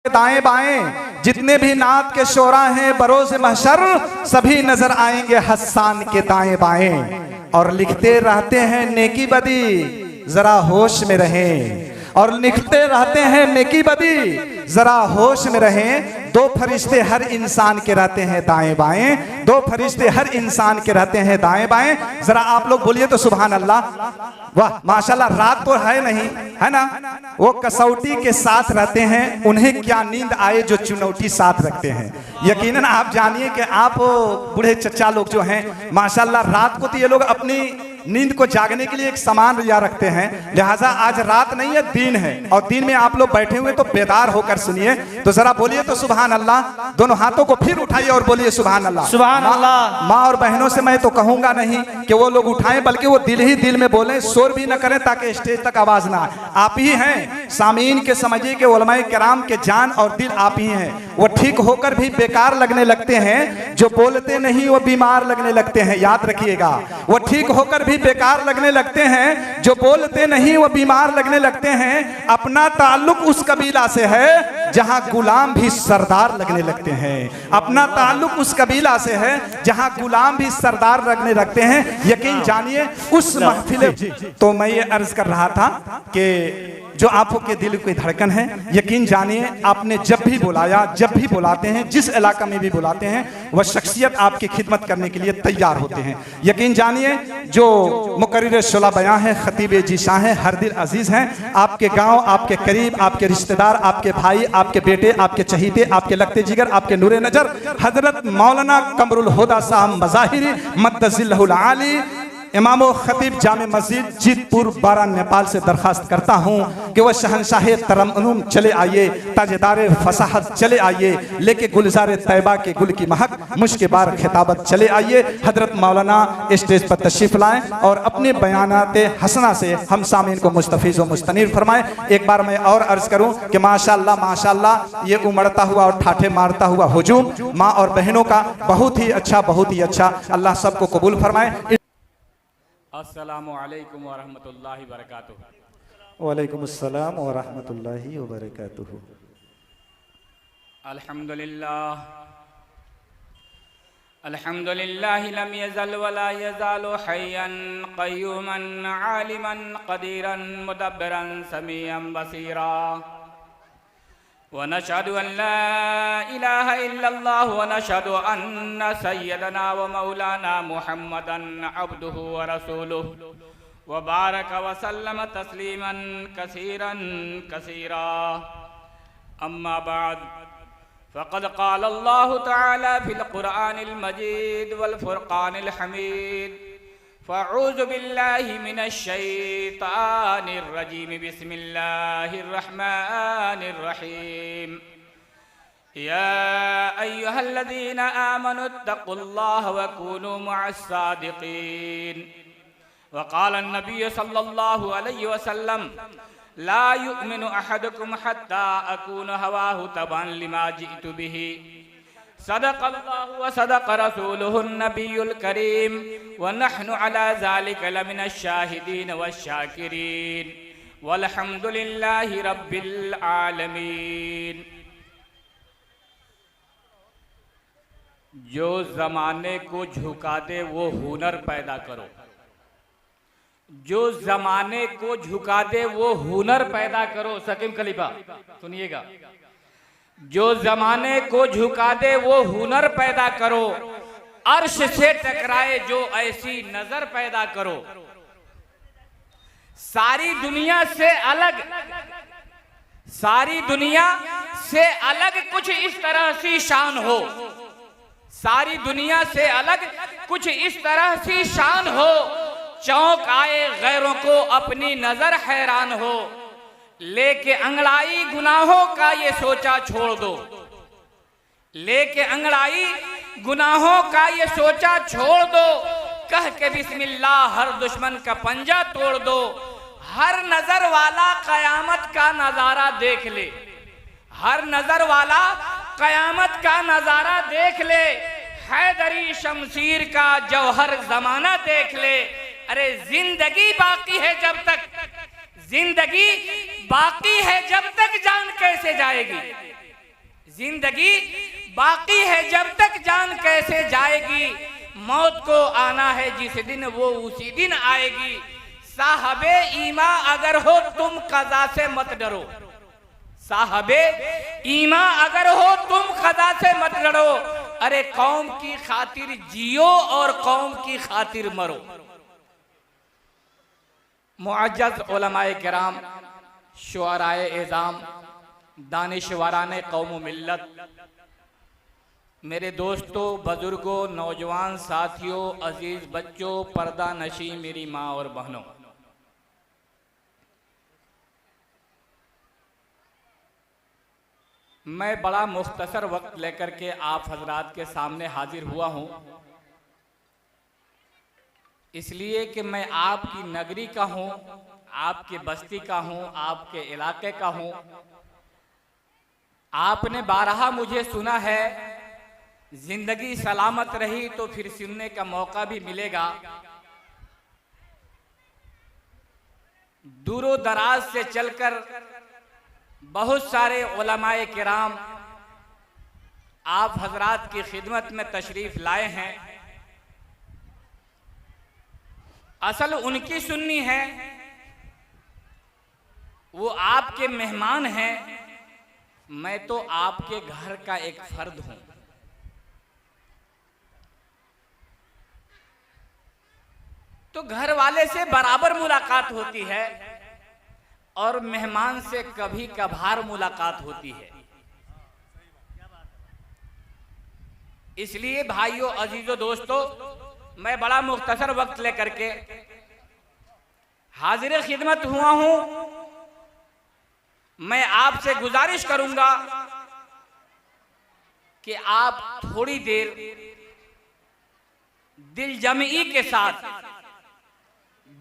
दाएं बाएं जितने भी नात के शोरा हैं बरोज़ महशर सभी नजर आएंगे हस्सान के दाएं बाएं। और लिखते रहते हैं नेकी बदी जरा होश में रहें, और लिखते रहते हैं नेकी बदी जरा होश में रहें। दो फरिश्ते हर इंसान के रहते हैं दाएं बाएं, दो फरिश्ते हर इंसान के रहते हैं दाएं बाएं। जरा आप लोग बोलिए तो सुभान अल्लाह। वाह माशाल्लाह। रात तो है नहीं है ना, वो कसौटी के साथ रहते हैं, उन्हें क्या नींद आए जो चुनौती साथ रखते हैं। यकीनन आप जानिए कि आप बूढ़े चचा लोग जो हैं माशाल्लाह रात को तो ये लोग अपनी नींद को जागने के लिए एक सामान रिया रखते हैं, लिहाजा आज रात नहीं है दिन है, और दिन में आप लोग बैठे हुए तो बेदार होकर सुनिए। तो जरा बोलिए तो सुभान अल्लाह। दोनों हाथों को फिर उठाइए और बोलिए सुभान अल्लाह। सुभान अल्लाह। माँ और बहनों से मैं तो कहूंगा नहीं कि वो लोग उठाएं, बल्कि वो दिल ही दिल में बोलें, शोर भी न करें ताकि स्टेज तक आवाज ना आए। आप ही हैं सामीन के समझिए कि उलमाए किराम के जान और दिल आप ही हैं। वो ठीक होकर भी बेकार लगने लगते हैं, जो बोलते नहीं वो बीमार लगने लगते हैं, याद रखिएगा। वो ठीक होकर भी बेकार लगने लगते हैं, जो बोलते नहीं वो बीमार लगने लगते हैं। अपना ताल्लुक उस कबीला से है जहां गुलाम भी सरदार लगने लगते हैं। अपना ताल्लुक उस कबीला से है जहां गुलाम भी सरदार लगने लगते हैं। यकीन जानिए उस महफिल। तो मैं ये अर्ज कर रहा था कि जो आपको के दिल की धड़कन है, यकीन जानिए आपने जब भी बुलाया, जब भी बुलाते हैं, जिस इलाका में भी बुलाते हैं, वह शख्सियत आपकी खिदमत करने के लिए तैयार होते हैं। यकीन जानिए जो मुकर्रिर शुला बयां है, खतीब जीशां हैं, हर दिल अजीज हैं, आपके गांव, आपके करीब, आपके रिश्तेदार, आपके भाई, आपके बेटे, आपके चहीते, आपके लगते जिगर, आपके नूरे नजर हजरत मौलाना कमरुल हुदा साहब मज़ाहिरी मद्दज़िल्लहुल आली इमाम खतीब जामे मस्जिद जीतपुर बारा नेपाल से दरखास्त करता हूँ कि वह शहनशाह तरन्नुम चले आइए, ताजेदार फसाहत चले आइए, लेके गुलजार तैयबा के गुल की महक मुश्क बार खिताबत चले आइए। हजरत मौलाना स्टेज पर तशरीफ लाएं और अपने बयानात हसना से हम सामीन को मुस्तफीज व मुस्तनीर फरमाएं। एक बार मैं और अर्ज करूँ कि माशाल्लाह माशाल्लाह ये उमड़ता हुआ और ठाठे मारता हुआ हुजूम माँ और बहनों का बहुत ही अच्छा, बहुत ही अच्छा। अल्लाह सबको कबूल फरमाए। अस्सलामु अलैकुम व रहमतुल्लाहि व बरकातुहू। वालेकुम अस्सलाम व रहमतुल्लाहि व बरकातुहू। अल्हम्दुलिल्लाह अल्हम्दुलिल्लाह लम यज़ल व ला यज़ालु हय्यन क़य्यूमन आलिमन क़दीरन मुदब्बिरन समीअन बसीरा। व नशहदु अन ला इलाहा इल्लल्लाह व नशहदु अन्न सय्यदना व मौलाना मुहम्मदन अब्दुहु व रसूलुहु व बारक व सल्लम तस्लीमन कसीरन कसीरा। अम्मा बाद फ़क़द क़ाल अल्लाहु तआला फ़िल क़ुरआनिल मजीद वल फ़ुरक़ानिल हमीद। फ़अऊज़ु बिल्लाहि मिनश शैतानिर रजीम। बिस्मिल्लाहिर रहमानिर रहीम। या अय्युहल्लज़ीना आमनुत्तक़ुल्लाह व कूनू मअस सादिक़ीन। व क़ाल अन्नबिय्यु सल्लल्लाहु अलैहि वसल्लम ला युमिनु अहदुकुम हत्ता अकूनु हवाहु तबअन लिमा जिअतु बिही। सदक़ल्लाहु व सदक़ रसूलुहुन नबियुल करीम व नहनु अला ज़ालिका लमिनश शाहिदीन वश्शाकिरीन वल्हम्दुलिल्लाहि रब्बिल आलमीन। जो ज़माने को झुका दे वो हुनर पैदा करो। जो ज़माने को झुका दे वो हुनर पैदा करो। सकीम खलीफा सुनिएगा। जो ज़माने को झुका दे वो हुनर पैदा करो। अर्श से टकराए जो ऐसी नजर पैदा करो। सारी दुनिया से अलग, सारी दुनिया से अलग कुछ इस तरह सी शान हो। सारी दुनिया से अलग कुछ इस तरह सी शान हो। चौंक आए गैरों को अपनी नजर हैरान हो। लेके अंगड़ाई गुनाहों का ये सोचा छोड़ दो। लेके अंगड़ाई गुनाहों का ये सोचा छोड़ दो। कह के बिस्मिल्लाह हर दुश्मन का पंजा तोड़ दो। हर नजर वाला कयामत का नजारा देख ले। हर नजर वाला कयामत का नजारा देख ले। हैदरी शमशीर का जौहर जमाना देख ले। अरे जिंदगी बाकी है जब तक, जिंदगी बाकी है जब तक जान कैसे जाएगी। जिंदगी बाकी है जब तक जान कैसे जाएगी, मौत को आना है जिस दिन वो उसी दिन आएगी। साहबे ईमा अगर हो तुम कज़ा से मत डरो, साहबे ईमा अगर हो तुम कज़ा से मत डरो। अरे कौम की खातिर जियो और कौम की खातिर मरो। मुअज्जज़ उलमाए किराम, शुअराए इज़ाम, दानिशवराने कौम मिल्लत, मेरे दोस्तों, बुजुर्गों, नौजवान साथियों, अजीज बच्चों, पर्दा नशी मेरी माँ और बहनों, मैं बड़ा मुख्तसर वक्त लेकर के आप हजरात के सामने हाजिर हुआ हूँ, इसलिए कि मैं आपकी नगरी का हूँ, आपके बस्ती का हूँ, आपके इलाके का हूँ। आपने बारहा मुझे सुना है, जिंदगी सलामत रही तो फिर सुनने का मौका भी मिलेगा। दूरो दराज से चलकर बहुत सारे उलमाए किराम आप हजरात की खिदमत में तशरीफ लाए हैं। असल उनकी सुन्नी है, वो आपके मेहमान हैं, मैं तो आपके घर का एक फर्द हूं। तो घर वाले से बराबर मुलाकात होती है और मेहमान से कभी कभार मुलाकात होती है। इसलिए भाइयों, अजीजों, दोस्तों, मैं बड़ा मुख्तसर वक्त लेकर के हाजिर खिदमत हुआ हूं। मैं आपसे गुजारिश करूंगा कि आप थोड़ी देर दिल जमी के साथ,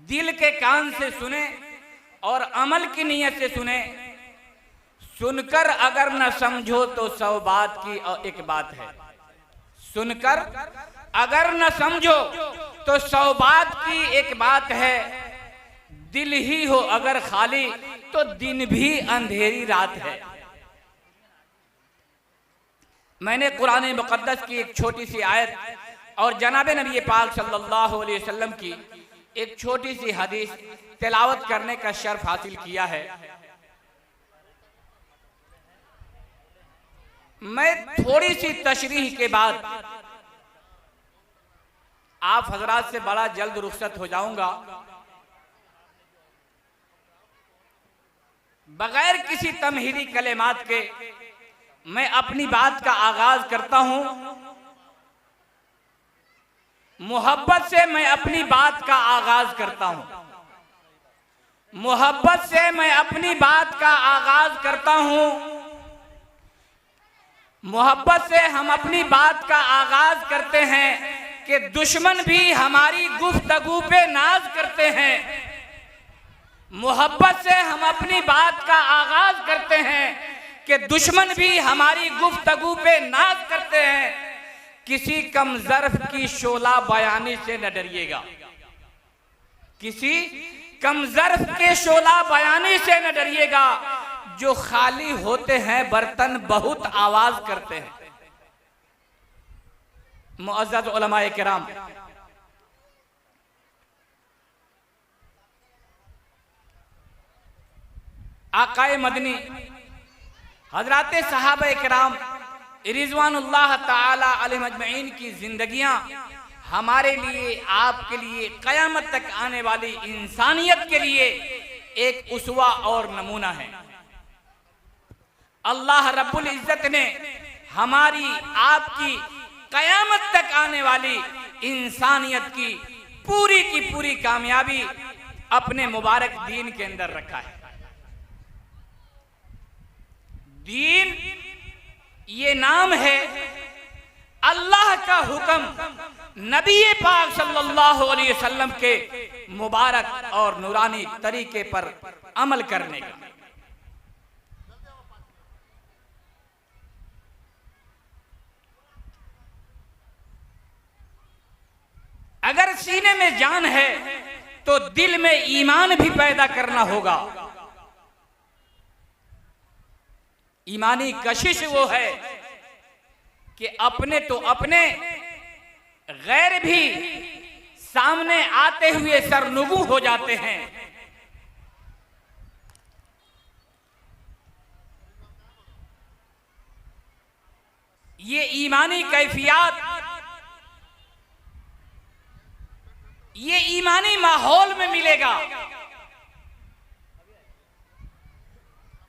दिल के कान से सुने और अमल की नीयत से सुने। सुनकर अगर न समझो तो 100 बात की एक बात है, सुनकर अगर न समझो तो 100 बात की एक बात है। दिल ही हो अगर खाली तो दिन भी अंधेरी रात है। मैंने कुरान मुकद्दस की एक छोटी सी आयत और जनाब नबी पाक सल्लल्लाहु अलैहि वसल्लम की एक छोटी सी हदीस तिलावत करने का शर्फ हासिल किया है। मैं थोड़ी सी तशरीह के बाद आप हजरात से बड़ा जल्द रुखसत हो जाऊंगा। बगैर किसी तमहीदी कलेमात के मैं अपनी बात का आगाज करता हूं। मोहब्बत से मैं अपनी बात का आगाज करता हूं, मोहब्बत से मैं अपनी बात का आगाज करता हूं। मोहब्बत से हम अपनी बात का आगाज करते हैं कि दुश्मन भी हमारी गुफ्तगू पे नाज करते हैं। मोहब्बत से हम अपनी बात का आगाज करते हैं कि दुश्मन भी हमारी गुफ्तगू पे नाज करते हैं। किसी कम ज़र्फ की शोला बयानी से न डरिएगा, किसी कम ज़र्फ के शोला बयानी से न डरिएगा। जो खाली होते हैं बर्तन बहुत आवाज करते हैं। मुअज़्ज़ज़ उलमाए किराम, आकाए मदनी हजराते सहाबा किराम रिज़वानुल्लाह ताला अलैहिम अजमईन की जिंदगियां हमारे लिए, आपके लिए, क़यामत तक आने वाली इंसानियत के लिए एक उसवा और नमूना है। अल्लाह रब्बुल इज्जत ने हमारी, आपकी, क़यामत तक आने वाली इंसानियत की पूरी कामयाबी अपने मुबारक दीन के अंदर रखा है। दीन ये नाम है, अल्लाह का हुक्म नबी पाक सल्लल्लाहु अलैहि वसल्लम के मुबारक और नूरानी तरीके पर अमल करने का। अगर सीने में जान है तो दिल में ईमान भी पैदा करना होगा। ईमानी कशिश वो है कि अपने तो अपने, गैर भी सामने आते हुए सरनुगू हो जाते हैं। ये ईमानी कैफियत, ये ईमानी माहौल में मिलेगा।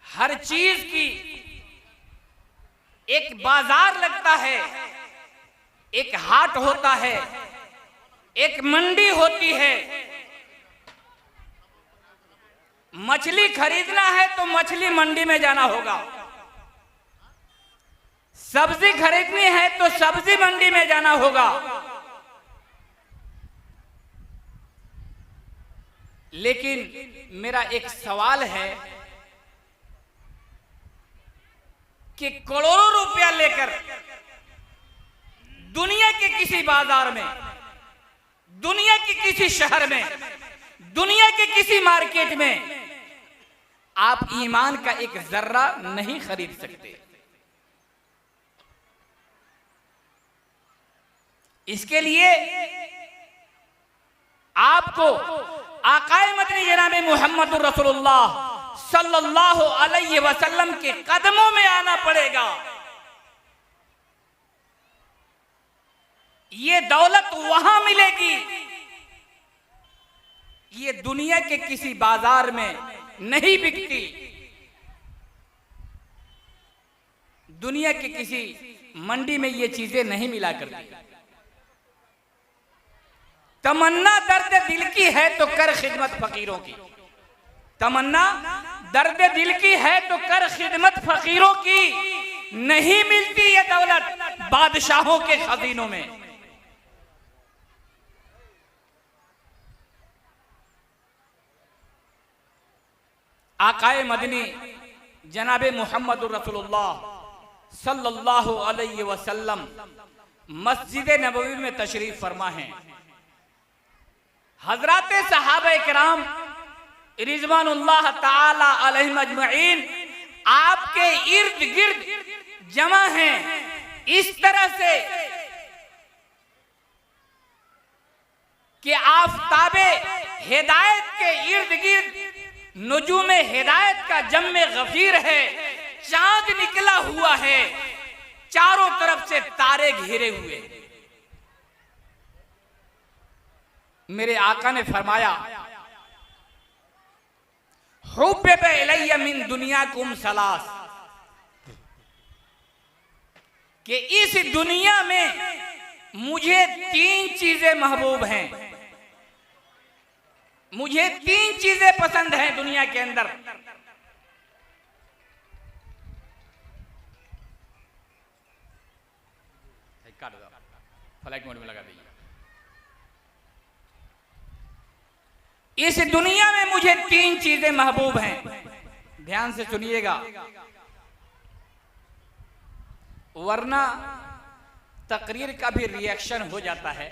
हर चीज की एक बाजार लगता है, एक हाट होता है, एक मंडी होती है। मछली खरीदना है तो मछली मंडी में जाना होगा, सब्जी खरीदनी है तो सब्जी मंडी में जाना होगा। लेकिन मेरा एक सवाल है कि करोड़ों रुपया लेकर दुनिया के किसी बाजार में, दुनिया के किसी शहर में, दुनिया के किसी मार्केट में आप ईमान का एक जर्रा नहीं खरीद सकते। इसके लिए आपको आकाए मदनी जनाब मोहम्मद रसूलुल्लाह सल्लल्लाहु अलैहि वसल्लम के कदमों में आना पड़ेगा। ये दौलत वहां मिलेगी, ये दुनिया के किसी बाजार में नहीं बिकती, दुनिया के किसी मंडी में ये चीजें नहीं मिला करती। तमन्ना दर्द दिल की है तो कर खिदमत फकीरों की, तमन्ना दर्द दिल की है तो कर खिदमत फकीरों की। नहीं मिलती ये दौलत बादशाहों के खजीनों में। आकाए मदनी जनाबे मोहम्मद रसूलुल्लाह सल्लल्लाहु अलैहि वसल्लम मस्जिद नबवी में तशरीफ फरमा हैं। हजरात सहाबा किराम रिजवानुल्लाह ताला अलैहिम अजमईन आपके इर्द गिर्द जमा हैं, इस तरह से कि आफताबे हिदायत के इर्द गिर्द नुजूमे हिदायत का जम्मे गफीर है। चांद निकला हुआ है, चारों तरफ से तारे घेरे हुए। मेरे आका ने फरमाया, हुब्बिब इलैया मिन दुनियाकुम सलास, कि इस दुनिया में मुझे 3 चीजें महबूब हैं, मुझे 3 चीजें पसंद हैं दुनिया के अंदर। फ्लाइट मोड में लगा दीजिए। इस दुनिया में मुझे 3 चीजें महबूब हैं, ध्यान से सुनिएगा, वरना तकरीर का भी रिएक्शन हो जाता है।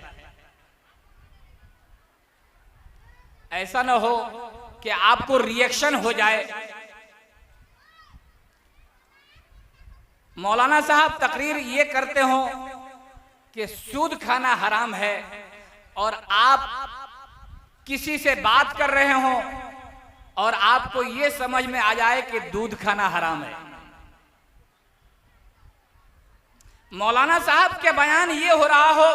ऐसा ना हो कि आपको रिएक्शन हो जाए। मौलाना साहब तकरीर ये करते हो कि सूद खाना हराम है और आप किसी से बात कर रहे हो और आपको ये समझ में आ जाए कि दूध खाना हराम है। मौलाना साहब के बयान ये हो रहा हो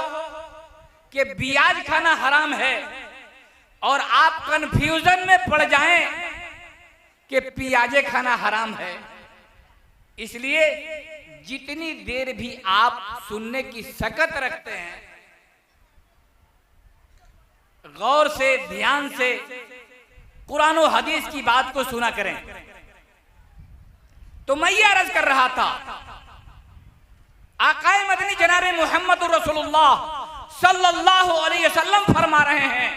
कि ब्याज खाना हराम है और आप कंफ्यूजन में पड़ जाएं कि प्याजे खाना हराम है। इसलिए जितनी देर भी आप सुनने की सकत रखते हैं, गौर से ध्यान से कुरान और हदीस की बात को सुना करें। तो मैं ये अर्ज कर रहा था, आकाए मदनी जनाबे मोहम्मद रसूलुल्लाह सल्लल्लाहु अलैहि वसल्लम फरमा रहे हैं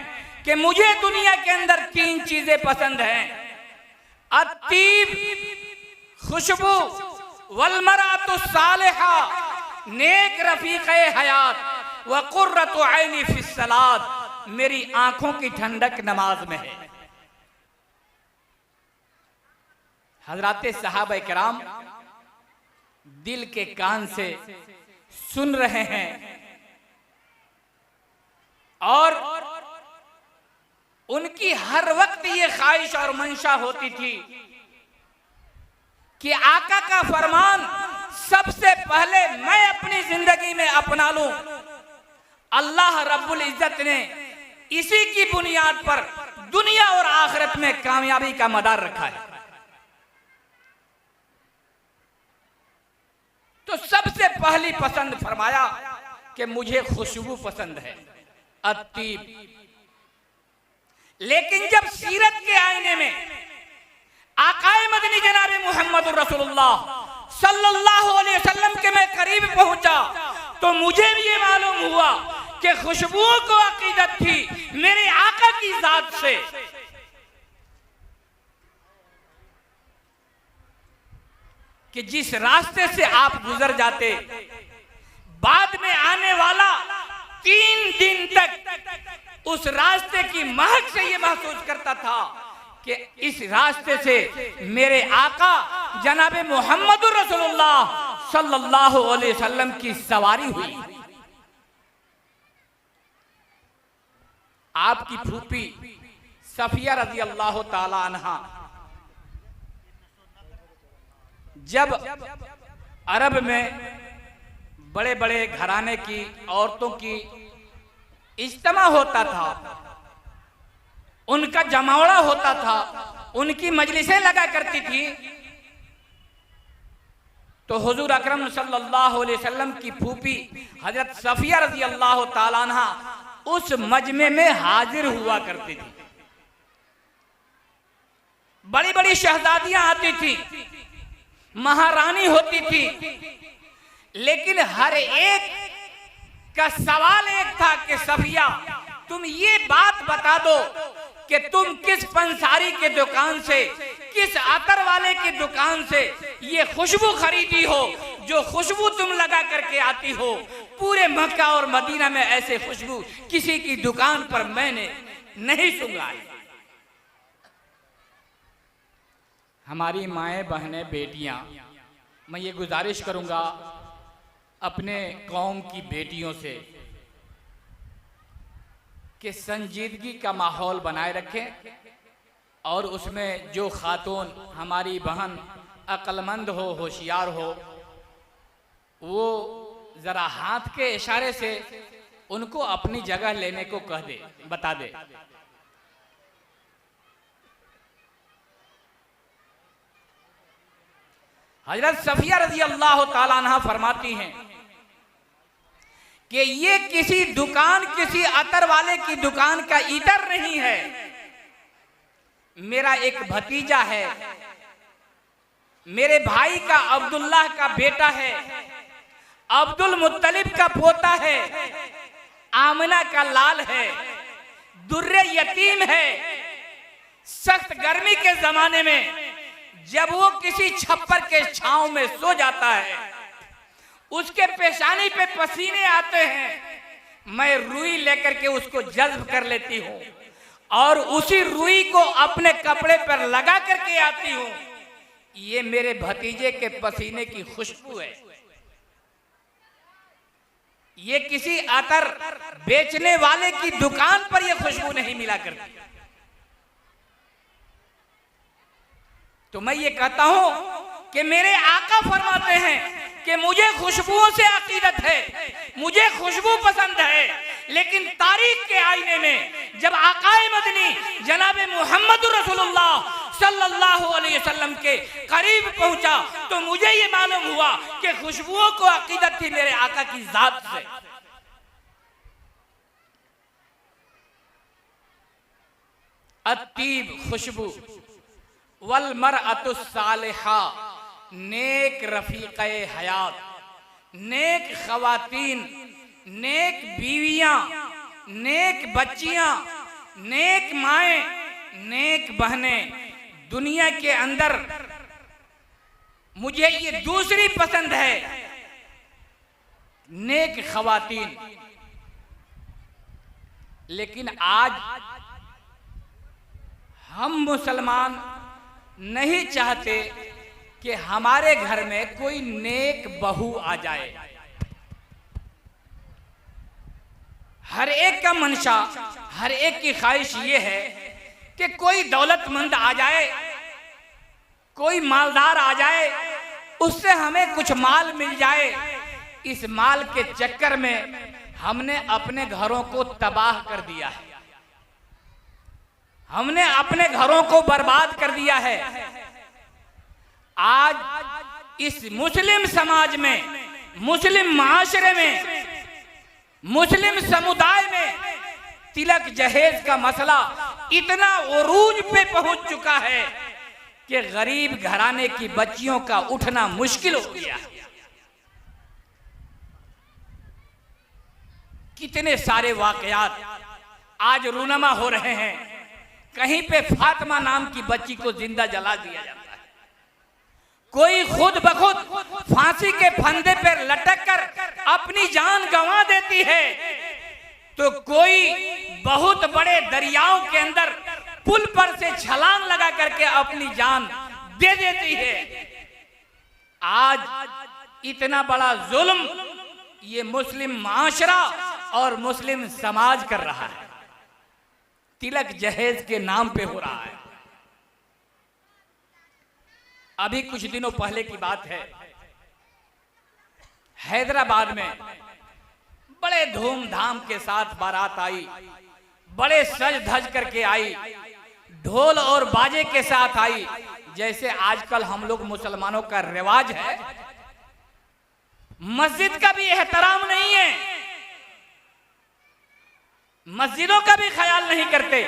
कि मुझे दुनिया के अंदर 3 चीजें पसंद हैं, अत्तीब खुशबू, वलमरातु सालिहा नेक रफीक़े हयात, व कुर्रतु ऐनी फिस सलात मेरी आंखों की ठंडक नमाज में है। हजराते सहाबा किराम दिल के कान से सुन रहे हैं और उनकी हर वक्त ये ख्वाहिश और मंशा होती थी कि आका का फरमान सबसे पहले मैं अपनी जिंदगी में अपना लूं। अल्लाह रब्बुल इज्जत ने इसी की बुनियाद पर दुनिया और आखिरत में कामयाबी का मदार रखा है। तो सबसे पहली पसंद फरमाया कि मुझे खुशबू पसंद है, अत्तीब। लेकिन जब सीरत के आईने में आकाए मदनी जनाब मोहम्मद रसूलुल्लाह सल्लल्लाहु अलैहि वसल्लम के मैं करीब पहुंचा तो मुझे भी ये मालूम हुआ कि खुशबुओं को अकीदत थी मेरे आका की जात से। कि जिस रास्ते से आप गुजर जाते, बाद में आने वाला 3 दिन तक उस रास्ते की महक से ये महसूस करता था कि इस रास्ते से मेरे आका जनाबे मोहम्मद रसूलुल्लाह सल्लल्लाहु अलैहि वसल्लम की सवारी हुई। आपकी फूफी सफिया रजी अल्लाह ताला अन्हा जब अरब में बड़े बड़े घराने की औरतों की इज्तिमा होता था, उनका जमावड़ा होता था, उनकी मजलिसें लगा करती थी, तो हुजूर अकरम सल्लल्लाहु अलैहि वसल्लम की फूफी हजरत सफिया रजी अल्लाह ताला अन्हा उस मजमे में हाजिर हुआ करती थी। बड़ी बड़ी शहजादियां आती थी, महारानी होती थी, लेकिन हर एक का सवाल एक था कि सफिया तुम ये बात बता दो कि तुम किस पंसारी के दुकान से, किस अतर वाले की दुकान से ये खुशबू खरीदी हो जो खुशबू तुम लगा करके आती हो। पूरे मक्का और मदीना में ऐसे खुशबू किसी की दुकान पर मैंने नहीं सुंघाई। हमारी माएं, बहनें, बेटियां, मैं ये गुजारिश करूंगा अपने कौम की बेटियों से कि संजीदगी का माहौल बनाए रखें और उसमें जो खातून हमारी बहन अक्लमंद हो, होशियार हो, वो जरा हाथ के इशारे से उनको अपनी जगह लेने को कह दे, बता दे। हजरत सफिया रजी अल्लाह ताला अन्हा फरमाती हैं कि ये किसी दुकान, किसी अतर वाले की दुकान का इतर नहीं है। मेरा एक भतीजा है, मेरे भाई का अब्दुल्लाह का बेटा है, अब्दुल मुत्तलिब का पोता है, आमिना का लाल है, दुर्रे यतीम है। सख्त गर्मी के जमाने में जब वो किसी छप्पर के छांव में सो जाता है, उसके पेशानी पे पसीने आते हैं, मैं रुई लेकर के उसको जज्ब कर लेती हूँ और उसी रुई को अपने कपड़े पर लगा करके आती हूँ। ये मेरे भतीजे के पसीने की खुशबू है। ये किसी अतर बेचने वाले की दुकान पर ये खुशबू नहीं मिला करती। तो मैं ये कहता हूं कि मेरे आका फरमाते हैं कि मुझे खुशबुओं से अकीदत है, मुझे खुशबू पसंद है, लेकिन तारीख के आईने में जब आकाए मदनी जनाबे मोहम्मद रसूलुल्लाह सल्लल्लाहु अलैहि वसल्लम के करीब पहुंचा तो मुझे ये मालूम हुआ कि खुशबुओं को अकीदत थी मेरे आका की जात से। अत्तीब खुशबू, वल मरअतु सालिहा नेक रफीक़े हयात, नेक खवातीन, नेक बीवियां, नेक बच्चियां, नेक माएं, नेक बहनें, दुनिया के अंदर मुझे ये दूसरी पसंद है, नेक खवातीन। लेकिन आज हम मुसलमान नहीं चाहते कि हमारे घर में कोई नेक बहू आ जाए। हर एक का मंशा, हर एक की ख्वाहिश ये है कि कोई दौलतमंद आ जाए, कोई मालदार आ जाए, उससे हमें कुछ माल मिल जाए। इस माल के चक्कर में हमने अपने घरों को तबाह कर दिया है, हमने अपने घरों को बर्बाद कर दिया है। आज इस मुस्लिम समाज में, मुस्लिम माशरे में, मुस्लिम समुदाय में तिलक जहेज का मसला इतना उरूज पे पहुंच चुका है कि गरीब घराने की बच्चियों का उठना मुश्किल हो गया। कितने सारे वाकयात आज रूनमा हो रहे हैं। कहीं पे फातिमा नाम की बच्ची को जिंदा जला दिया जाता है, कोई खुद बखुद फांसी के फंदे पर लटक कर अपनी जान गंवा देती है, तो कोई बहुत बड़े दरियाओं के अंदर पुल पर से छलांग लगा करके अपनी जान दे देती है। आज इतना बड़ा जुल्म ये मुस्लिम माशरा और मुस्लिम समाज कर रहा है, तिलक जहेज के नाम पे हो रहा है। अभी कुछ दिनों पहले की बात है, हैदराबाद में बड़े धूमधाम के साथ बारात आई, बड़े सज धज करके आई, ढोल और बाजे के साथ आई, जैसे आजकल हम लोग मुसलमानों का रिवाज है। मस्जिद का भी एहतराम नहीं है, मस्जिदों का भी ख्याल नहीं करते।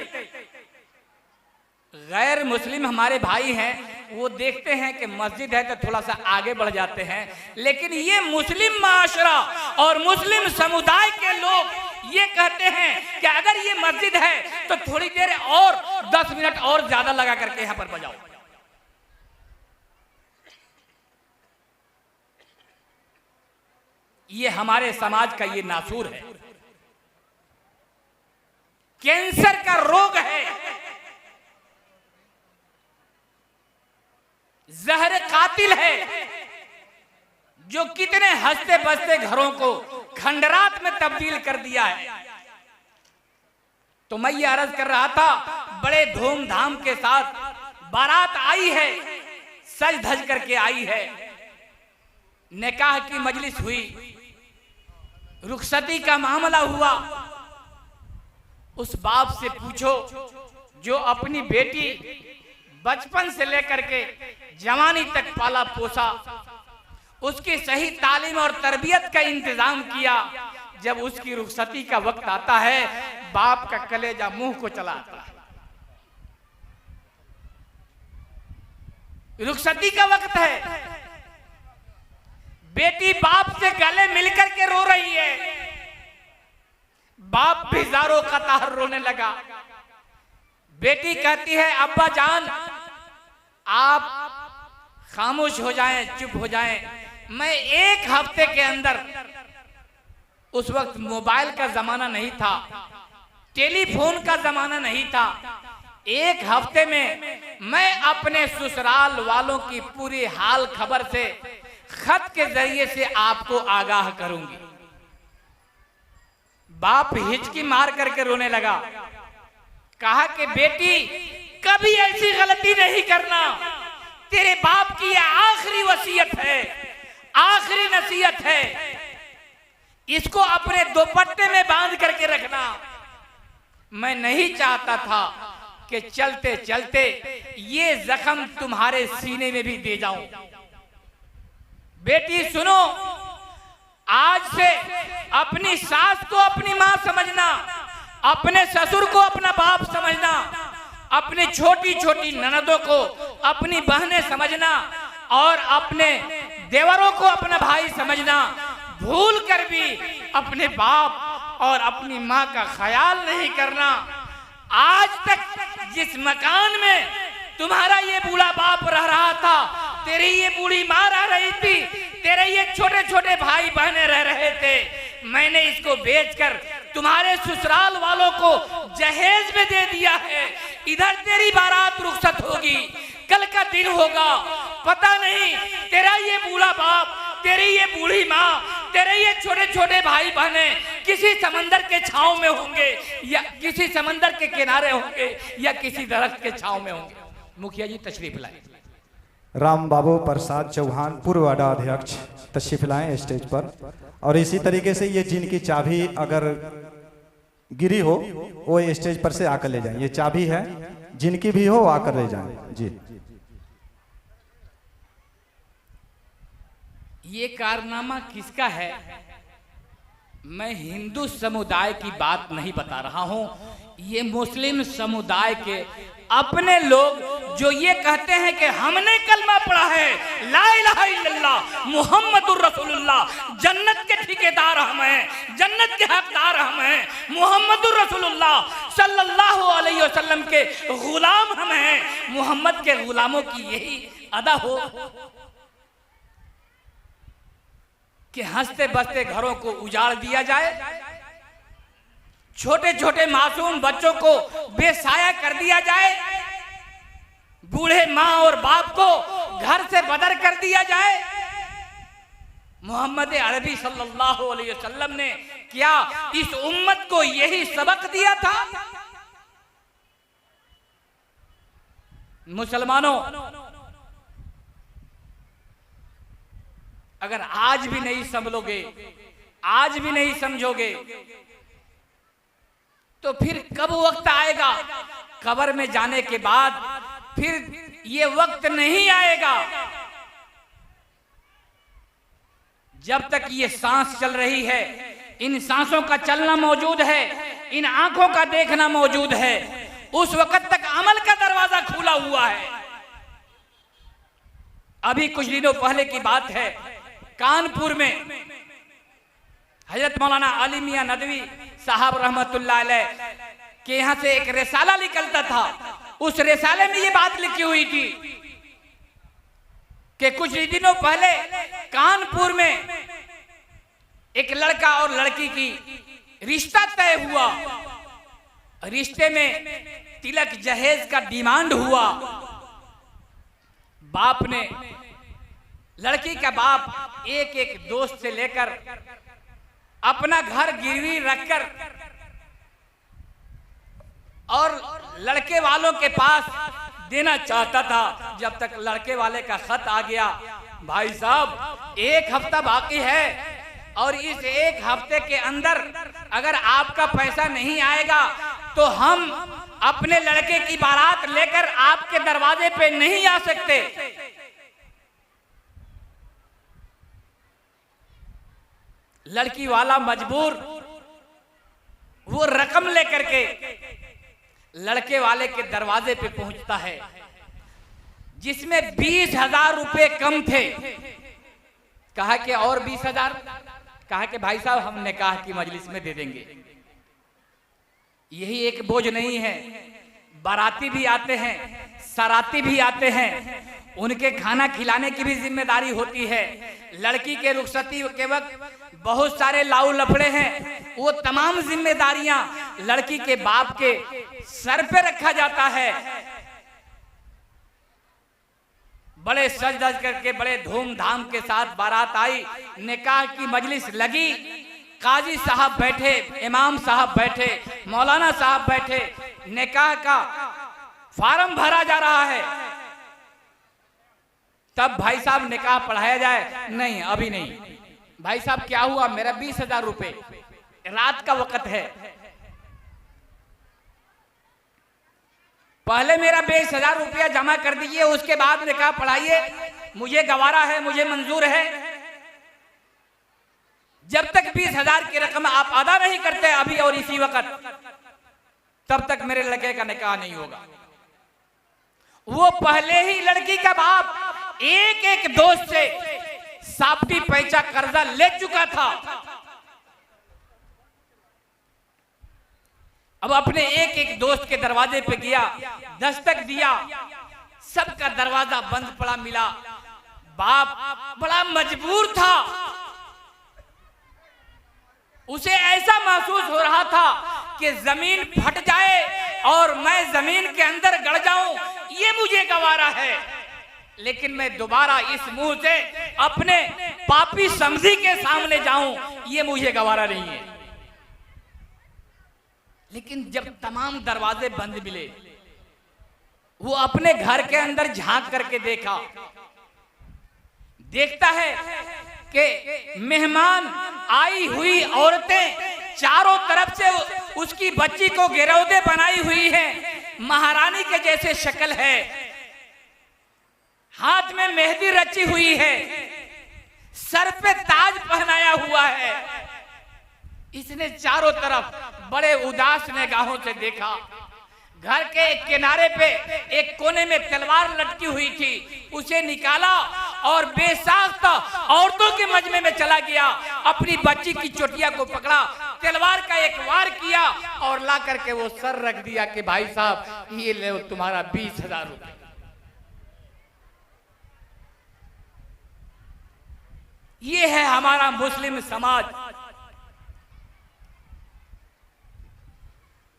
गैर मुस्लिम हमारे भाई हैं, वो देखते हैं कि मस्जिद है तो थोड़ा सा आगे बढ़ जाते हैं, लेकिन ये मुस्लिम माशरा और मुस्लिम समुदाय के लोग ये कहते हैं कि अगर ये मस्जिद है तो थोड़ी देर और 10 मिनट और ज्यादा लगा करके यहां पर बजाओ। ये हमारे समाज का ये नासूर है, कैंसर का रोग है, जहर कातिल है, जो कितने हंसते बसते घरों को खंडरात में तब्दील कर दिया है। तो मैं ये अर्ज कर रहा था, बड़े धूमधाम के साथ बारात आई है, सज धज करके आई है, निकाह की मजलिस हुई, रुखसती का मामला हुआ। उस बाप से पूछो जो अपनी बेटी बचपन से लेकर के जवानी तक पाला पोसा, उसकी सही तालीम और तरबियत का इंतजाम किया, जब उसकी रुखसती का वक्त आता है बाप का कलेजा मुंह को चला आता है। रुखसती का वक्त है, बेटी बाप से गले मिलकर के रो रही है, बाप भी ज़ारो कतार रोने लगा। बेटी कहती है अब्बा जान आप खामोश हो जाएं, चुप हो जाएं, मैं 1 हफ्ते के अंदर, उस वक्त मोबाइल का जमाना नहीं था, टेलीफोन का जमाना नहीं था, 1 हफ्ते में मैं अपने ससुराल वालों की पूरी हाल खबर से खत के जरिए से आपको आगाह करूंगी। बाप हिचकी मार करके रोने लगा, कहा कि बेटी कभी ऐसी गलती नहीं करना, तेरे बाप की यह आखिरी वसीयत है, आखिरी नसीहत है, इसको अपने दुपट्टे में बांध करके रखना। मैं नहीं चाहता था कि चलते चलते ये जख्म तुम्हारे सीने में भी दे जाऊं। बेटी सुनो, आज से अपनी सास को अपनी मां समझना, अपने ससुर को अपना बाप समझना, अपनी छोटी छोटी ननदों को अपनी बहनें समझना और अपने देवरों को अपना भाई समझना। भूल कर भी अपने बाप और अपनी मां का ख्याल नहीं करना। आज तक जिस मकान में तुम्हारा ये बूढ़ा बाप रह रहा था, तेरी ये बूढ़ी माँ रह रही थी, तेरे ये छोटे छोटे भाई बहनें रह रहे थे, मैंने इसको बेचकर तुम्हारे ससुराल वालों को जहेज में दे दिया है। इधर तेरी बारात रुखसत होगी, कल का दिन होगा, पता नहीं तेरा ये बूढ़ा बाप, तेरी ये बूढ़ी माँ, तेरे ये छोटे छोटे भाई बहने किसी समंदर के छांव में होंगे या किसी समंदर के किनारे होंगे या किसी दरख्त के छांव में होंगे। मुखिया जी तशरीफ लाए। राम बाबू प्रसाद चौहान पूर्व वार्ड अध्यक्ष तशरीफ लाएं स्टेज पर। और इसी तरीके से ये जिनकी चाबी अगर गिरी हो वो स्टेज पर से आकर ले जाएं। ये चाबी है, जिनकी भी हो आकर ले जाएं जी। ये कारनामा किसका है? मैं हिंदू समुदाय की बात नहीं बता रहा हूं, ये मुस्लिम समुदाय के अपने लोग जो ये कहते हैं कि हमने कलमा पढ़ा है, ला इलाहा इल्लल्लाह मुहम्मदुर रसूलुल्लाह, जन्नत के ठेकेदार हम हैं, जन्नत के हकदार हम हैं, मुहम्मदुर रसूलुल्लाह सल्लल्लाहु अलैहि वसल्लम के गुलाम हम हैं। मोहम्मद के गुलामों की यही अदा हो कि हंसते बसते घरों को उजाड़ दिया जाए, छोटे छोटे मासूम बच्चों को बेसाया कर दिया जाए, बूढ़े माँ और बाप को घर से बदर कर दिया जाए। मोहम्मद अरबी सल्लल्लाहु अलैहि वसल्लम ने क्या इस उम्मत को यही सबक दिया था? मुसलमानों, अगर आज भी नहीं समझोगे, आज भी नहीं समझोगे, तो फिर कब वक्त आएगा? कब्र में जाने के बाद फिर ये वक्त नहीं आएगा। जब तक ये सांस चल रही है, इन सांसों का चलना मौजूद है, इन आंखों का देखना मौजूद है, उस वक्त तक अमल का दरवाजा खुला हुआ है। अभी कुछ दिनों पहले की बात है, कानपुर में हजरत मौलाना अली मियां नदवी साहब रहमतुल्लाह अलैह के यहां से एक रिसाला निकलता था। उस रिसाले में ये बात लिखी हुई थी कि कुछ दिनों पहले कानपुर में एक लड़का और लड़की की रिश्ता तय हुआ। रिश्ते में तिलक जहेज का डिमांड हुआ। बाप ने, लड़की का बाप एक एक दोस्त से लेकर अपना घर गिरवी रखकर और लड़के वालों के पास देना चाहता था। जब तक लड़के वाले का खत आ गया, भाई साहब एक हफ्ता बाकी है और इस एक हफ्ते के अंदर अगर आपका पैसा नहीं आएगा तो हम अपने लड़के की बारात लेकर आपके दरवाजे पे नहीं आ सकते। लड़की वाला मजबूर वो रकम लेकर के लड़के वाले के दरवाजे पे पहुंचता है, जिसमें 20,000 रुपए कम थे। कहा कि और 20,000? कहा कि भाई साहब हम निकाह की मजलिस में दे देंगे। यही एक बोझ नहीं है, बाराती भी आते हैं, सराती भी आते हैं, उनके खाना खिलाने की भी जिम्मेदारी होती है। लड़की के रुखसती के वक्त बहुत सारे लाऊ लफड़े हैं, वो तमाम जिम्मेदारियां लड़की के बाप के सर पे रखा जाता है। बड़े सज धज करके बड़े धूमधाम के साथ बारात आई, निकाह की मजलिस लगी, काजी साहब बैठे, इमाम साहब बैठे, मौलाना साहब बैठे, निकाह का फार्म भरा जा रहा है। तब भाई साहब निकाह पढ़ाया जाए, नहीं अभी नहीं। भाई साहब क्या हुआ? मेरा 20,000 रुपए, रात का वक्त है, पहले मेरा 20,000 रुपया जमा कर दीजिए, उसके बाद निकाह पढ़ाइए, मुझे गवारा है, मुझे मंजूर है। जब तक 20,000 की रकम आप अदा नहीं करते अभी और इसी वक्त, तब तक मेरे लड़के का निकाह नहीं होगा। वो पहले ही लड़की का बाप एक एक दोस्त से साप्टी पैसा कर्जा ले चुका था। अब अपने एक एक दोस्त के दरवाजे पे गया, दस्तक दिया, सबका दरवाजा बंद पड़ा मिला। बाप बड़ा मजबूर था, उसे ऐसा महसूस हो रहा था कि जमीन फट जाए और मैं जमीन के अंदर गड़ जाऊं, ये मुझे गवारा है। लेकिन मैं दोबारा इस मुंह से अपने पापी समधी के सामने जाऊं, ये मुझे गवारा नहीं है। लेकिन जब तमाम दरवाजे बंद मिले, वो अपने घर के अंदर झांक करके देखता है कि मेहमान आई हुई औरतें चारों तरफ से उसकी बच्ची को गिरौदे बनाई हुई हैं, महारानी के जैसे शक्ल है, हाथ में मेहंदी रची हुई है, सर पे ताज पहनाया हुआ है। इसने चारों तरफ बड़े उदास निगाहों से देखा। घर के एक किनारे पे एक कोने में तलवार लटकी हुई थी, उसे निकाला और बेसाख्ता औरतों के मजमे में चला गया। अपनी बच्ची की चोटिया को पकड़ा, तलवार का एक वार किया और ला करके वो सर रख दिया कि भाई साहब ये ले तुम्हारा 20,000 रुपए। ये है हमारा मुस्लिम समाज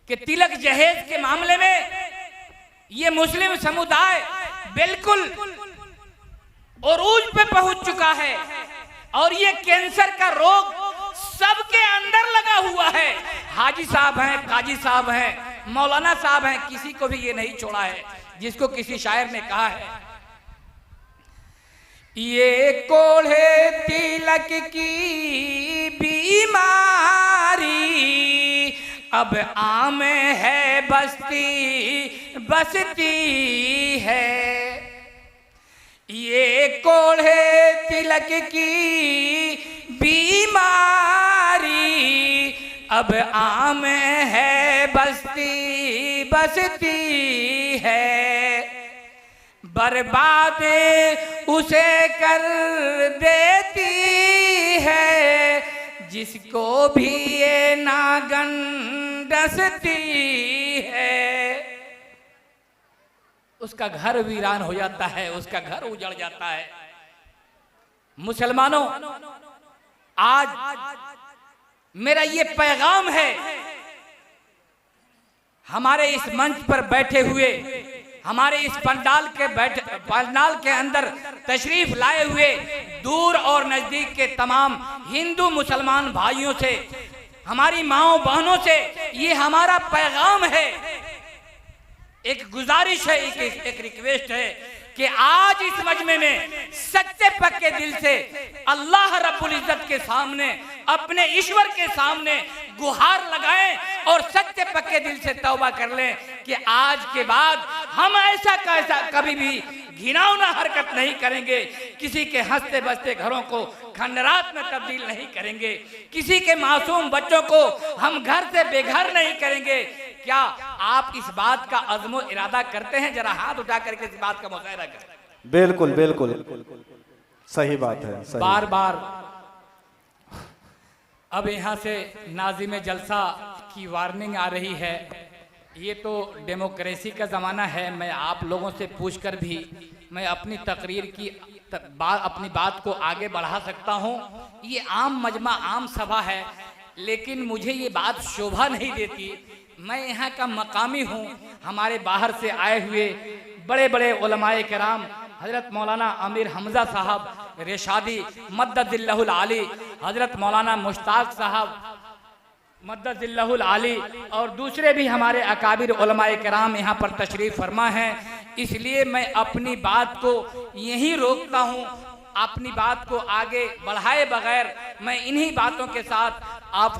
कि तिलक जहेज के मामले में ये मुस्लिम समुदाय बिल्कुल उरूज पे पहुंच चुका है और ये कैंसर का रोग सबके अंदर लगा हुआ है। हाजी साहब हैं, काजी साहब हैं, मौलाना साहब हैं, किसी को भी ये नहीं छोड़ा है। जिसको किसी शायर ने कहा है, ये कोढ़े तिलक की बीमारी अब आम है, बस्ती बसती है। ये कोढ़े तिलक की बीमारी अब आम है, बस्ती बसती है। बर्बाद उसे कर देती है, जिसको भी ये नागन डसती है। उसका घर वीरान हो जाता है, उसका घर उजड़ जाता है। मुसलमानों, आज मेरा ये पैगाम है हमारे इस मंच पर बैठे हुए, हमारे इस पंडाल के अंदर तशरीफ लाए हुए दूर और नजदीक के तमाम हिंदू मुसलमान भाइयों से, हमारी माओ बहनों से ये हमारा पैगाम है, एक गुजारिश है, एक रिक्वेस्ट है कि आज इस मजमे में सच्चे पक्के दिल से अल्लाह रब्बुल इज्जत के सामने, अपने ईश्वर के सामने गुहार लगाएं और सच्चे पक्के दिल से तौबा कर लें कि आज के बाद हम ऐसा कैसा कभी भी घिनौना हरकत नहीं करेंगे। किसी के हंसते बसते घरों को खंडरात में तब्दील नहीं करेंगे, किसी के मासूम बच्चों को हम घर से बेघर नहीं करेंगे। क्या आप इस बात का अज़्म व इरादा करते हैं? जरा हाथ उठा करके इस बात का मुज़ाहिरा करें। बिल्कुल बिल्कुल सही बात है, सही। बार बार अब यहाँ से नाज़िम जलसा की वार्निंग आ रही है। ये तो डेमोक्रेसी का ज़माना है, मैं आप लोगों से पूछकर भी मैं अपनी तकरीर की अपनी बात को आगे बढ़ा सकता हूँ। ये आम मजमा, आम सभा है, लेकिन मुझे ये बात शोभा नहीं देती। मैं यहाँ का मकामी हूँ। हमारे बाहर से आए हुए बड़े बड़े उलमाए किराम, हजरत मौलाना अमीर हमजा साहब रेशादी मद्ददिल्लाहुल आली, हजरत मौलाना मुश्ताक साहब मद्ददिल्लाहुल आली और दूसरे भी हमारे अकाबिर उलमाए किराम यहाँ पर तशरीफ़ फरमा हैं। इसलिए मैं अपनी बात को यहीं रोकता हूँ। अपनी बात को आगे बढ़ाए बगैर मैं इन्हीं बातों के साथ आप